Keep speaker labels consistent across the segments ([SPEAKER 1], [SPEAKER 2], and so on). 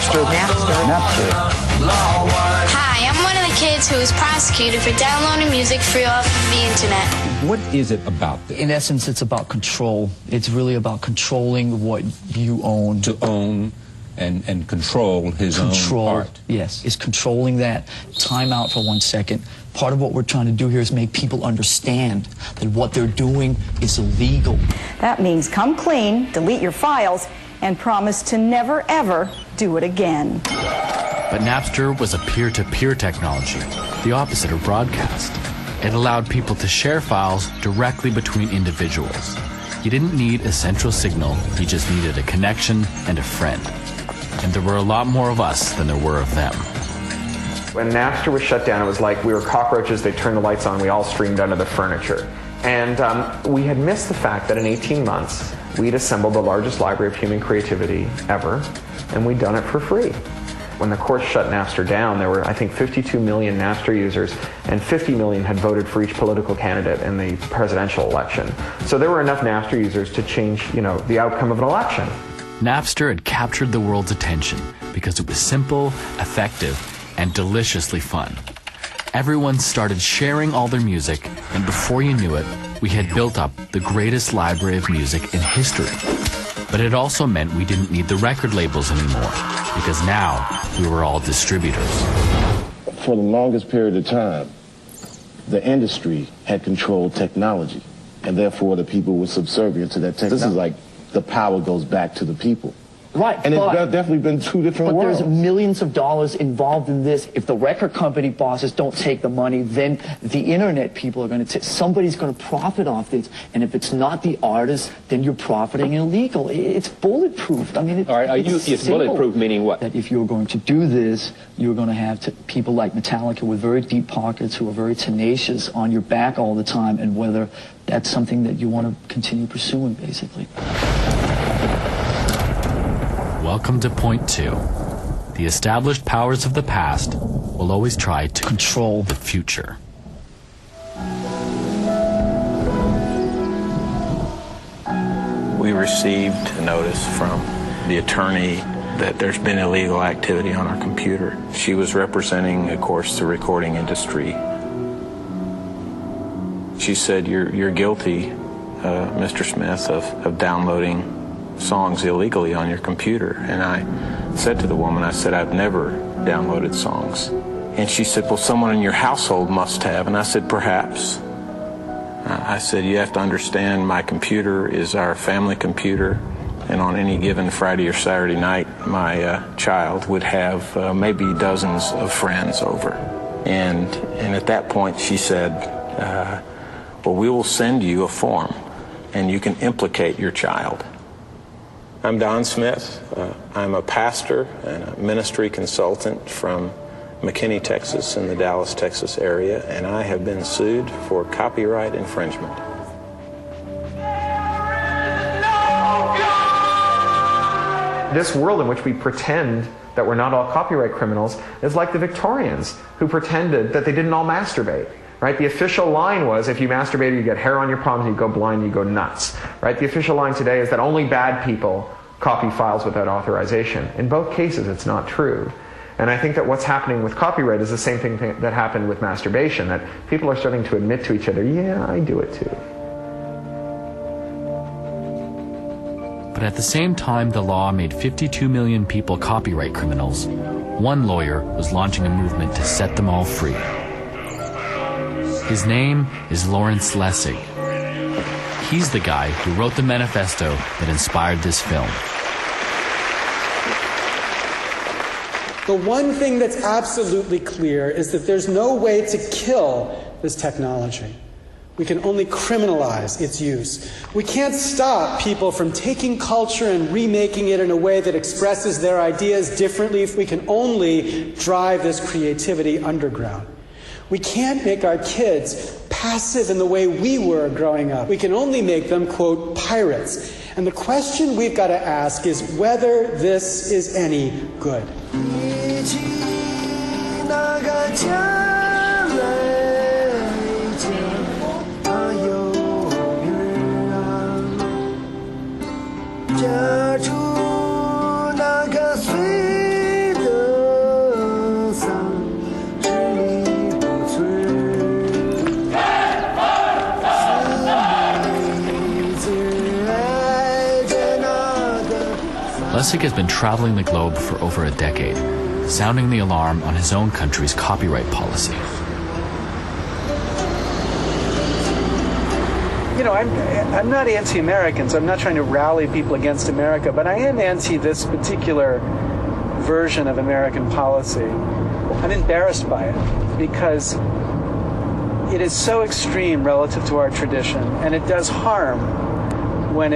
[SPEAKER 1] Napster.
[SPEAKER 2] Hi, I'm one of the kids who was prosecuted for downloading music free off of the internet.
[SPEAKER 3] What is it about this?
[SPEAKER 4] In essence, it's about control. It's really about controlling what you own.
[SPEAKER 3] To own and control his own art.
[SPEAKER 4] Yes, it's controlling that. Time out for 1 second. Part of what we're trying to do here is make people understand that what they're doing is illegal.
[SPEAKER 5] That means come clean, delete your files, and promise to never, ever do it again.
[SPEAKER 6] But Napster was a peer-to-peer technology, the opposite of broadcast. It allowed people to share files directly between individuals. You didn't need a central signal, you just needed a connection and a friend. And there were a lot more of us than there were of them.
[SPEAKER 7] When Napster was shut down, it was like we were cockroaches, they turned the lights on, we all streamed under the furniture. And we had missed the fact that in 18 months, we'd assembled the largest library of human creativity ever, and we'd done it for free. When the courts shut Napster down, there were, I think, 52 million Napster users, and 50 million had voted for each political candidate in the presidential election. So there were enough Napster users to change, the outcome of an election.
[SPEAKER 6] Napster had captured the world's attention because it was simple, effective, and deliciously fun. Everyone started sharing all their music, and before you knew it, we had built up the greatest library of music in history. But it also meant we didn't need the record labels anymore, because now we were all distributors.
[SPEAKER 8] For the longest period of time, the industry had controlled technology, and therefore the people were subservient to that technology. This is like the power goes back to the people.
[SPEAKER 4] Right,
[SPEAKER 8] and it's definitely been two different worlds.
[SPEAKER 4] But there's millions of dollars involved in this. If the record company bosses don't take the money, then the internet people are going to somebody's going to profit off this. And if it's not the artist, then you're profiting illegal. It's bulletproof. I mean,
[SPEAKER 3] all right, it's bulletproof meaning what?
[SPEAKER 4] That if you're going to do this, you're going to have people like Metallica with very deep pockets who are very tenacious on your back all the time, and whether that's something that you want to continue pursuing, basically.
[SPEAKER 6] Welcome to point 2. The established powers of the past will always try to control the future.
[SPEAKER 9] We received a notice from the attorney that there's been illegal activity on our computer. She was representing, of course, the recording industry. She said, you're guilty, Mr. Smith, of downloading songs illegally on your computer. And I said to the woman, I said, I've never downloaded songs. And she said, well, someone in your household must have. And I said, perhaps. I said, you have to understand, my computer is our family computer, and on any given Friday or Saturday night, my child would have maybe dozens of friends over. And at that point she said, well, we will send you a form and you can implicate your child. I'm Don Smith. I'm a pastor and a ministry consultant from McKinney, Texas, in the Dallas, Texas area, and I have been sued for copyright infringement.
[SPEAKER 7] This world in which we pretend that we're not all copyright criminals is like the Victorians, who pretended that they didn't all masturbate. Right? The official line was, if you masturbate, you get hair on your palms, you go blind, you go nuts. Right? The official line today is that only bad people copy files without authorization. In both cases, it's not true. And I think that what's happening with copyright is the same thing that happened with masturbation, that people are starting to admit to each other, yeah, I do it too.
[SPEAKER 6] But at the same time the law made 52 million people copyright criminals, one lawyer was launching a movement to set them all free. His name is Lawrence Lessig. He's the guy who wrote the manifesto that inspired this film.
[SPEAKER 10] The one thing that's absolutely clear is that there's no way to kill this technology. We can only criminalize its use. We can't stop people from taking culture and remaking it in a way that expresses their ideas differently. We can only drive this creativity underground. We can't make our kids passive in the way we were growing up. We can only make them, quote, pirates. And the question we've got to ask is whether this is any good.
[SPEAKER 6] Lessig has been traveling the globe for over a decade, sounding the alarm on his own country's copyright policy.
[SPEAKER 10] You know, I'm not anti-American, so I'm not trying to rally people against America, but I am anti this particular version of American policy. I'm embarrassed by it because it is so extreme relative to our tradition, and it does harm when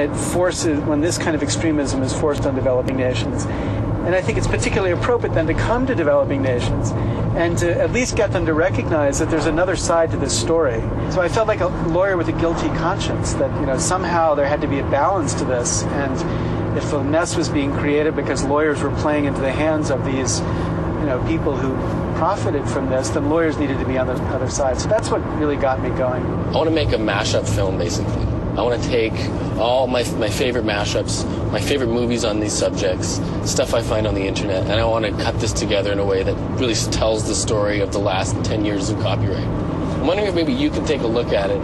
[SPEAKER 10] this kind of extremism is forced on developing nations. And I think it's particularly appropriate then to come to developing nations and to at least get them to recognize that there's another side to this story. So I felt like a lawyer with a guilty conscience, that, you know, somehow there had to be a balance to this, and if a mess was being created because lawyers were playing into the hands of these, you know, people who profited from this, then lawyers needed to be on the other side. So that's what really got me going.
[SPEAKER 1] I want to make a mashup film, basically. I want to take all my favorite mashups, my favorite movies on these subjects, stuff I find on the internet, and I want to cut this together in a way that really tells the story of the last 10 years of copyright. I'm wondering if maybe you can take a look at it.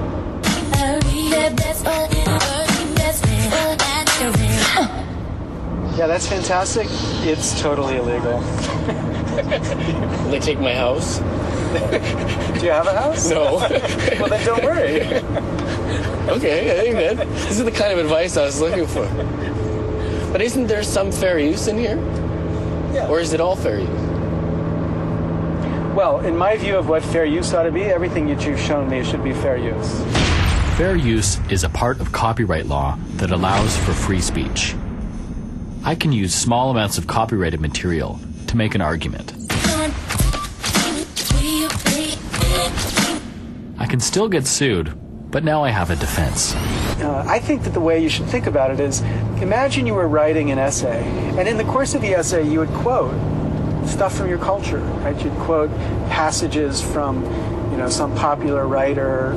[SPEAKER 10] Yeah, that's fantastic. It's totally illegal.
[SPEAKER 1] Will they take my house?
[SPEAKER 10] Do you have a house?
[SPEAKER 1] No.
[SPEAKER 10] Well, then don't worry.
[SPEAKER 1] Okay, I think that this is the kind of advice I was looking for. But isn't there some fair use in here?
[SPEAKER 10] Yeah.
[SPEAKER 1] Or is it all fair use?
[SPEAKER 10] Well, in my view of what fair use ought to be, everything that you've shown me should be fair use.
[SPEAKER 6] Fair use is a part of copyright law that allows for free speech. I can use small amounts of copyrighted material to make an argument. I can still get sued, but now I have a defense.
[SPEAKER 10] I think that the way you should think about it is, imagine you were writing an essay, and in the course of the essay you would quote stuff from your culture, right? You'd quote passages from, you know, some popular writer,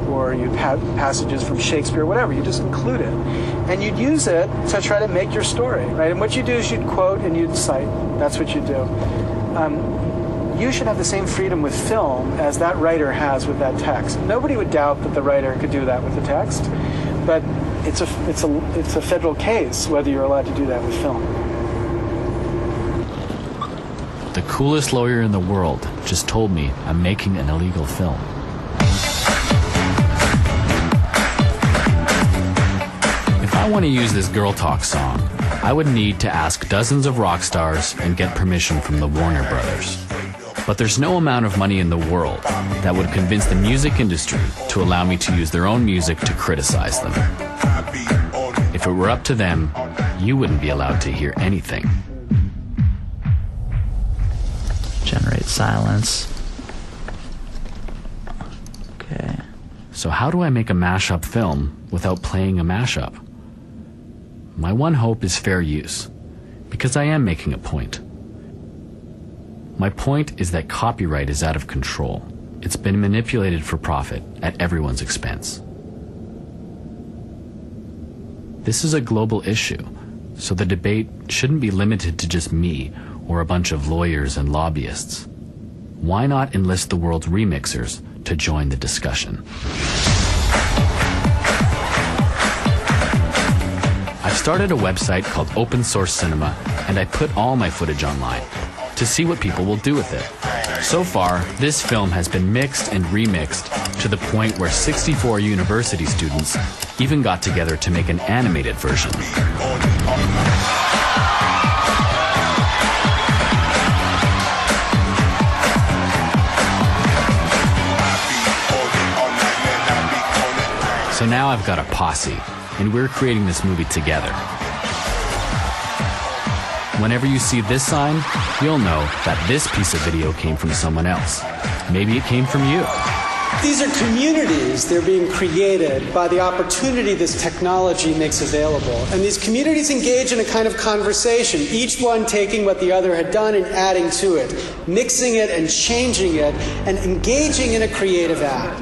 [SPEAKER 10] or you'd have passages from Shakespeare, whatever. You just include it, and you'd use it to try to make your story, right? And what you do is you'd quote and you'd cite. That's what you do. You should have the same freedom with film as that writer has with that text. Nobody would doubt that the writer could do that with the text, but it's a federal case whether you're allowed to do that with film.
[SPEAKER 6] The coolest lawyer in the world just told me I'm making an illegal film. If I want to use this Girl Talk song, I would need to ask dozens of rock stars and get permission from the Warner Brothers. But there's no amount of money in the world that would convince the music industry to allow me to use their own music to criticize them. If it were up to them, you wouldn't be allowed to hear anything.
[SPEAKER 11] Generate silence. Okay.
[SPEAKER 6] So how do I make a mashup film without playing a mashup? My one hope is fair use, because I am making a point. My point is that copyright is out of control. It's been manipulated for profit at everyone's expense. This is a global issue, so the debate shouldn't be limited to just me or a bunch of lawyers and lobbyists. Why not enlist the world's remixers to join the discussion? I've started a website called Open Source Cinema, and I put all my footage online to see what people will do with it. So far, this film has been mixed and remixed to the point where 64 university students even got together to make an animated version. So now I've got a posse, and we're creating this movie together. Whenever you see this sign, you'll know that this piece of video came from someone else. Maybe it came from you.
[SPEAKER 10] These are communities. They're being created by the opportunity this technology makes available. And these communities engage in a kind of conversation, each one taking what the other had done and adding to it, mixing it and changing it, and engaging in a creative act.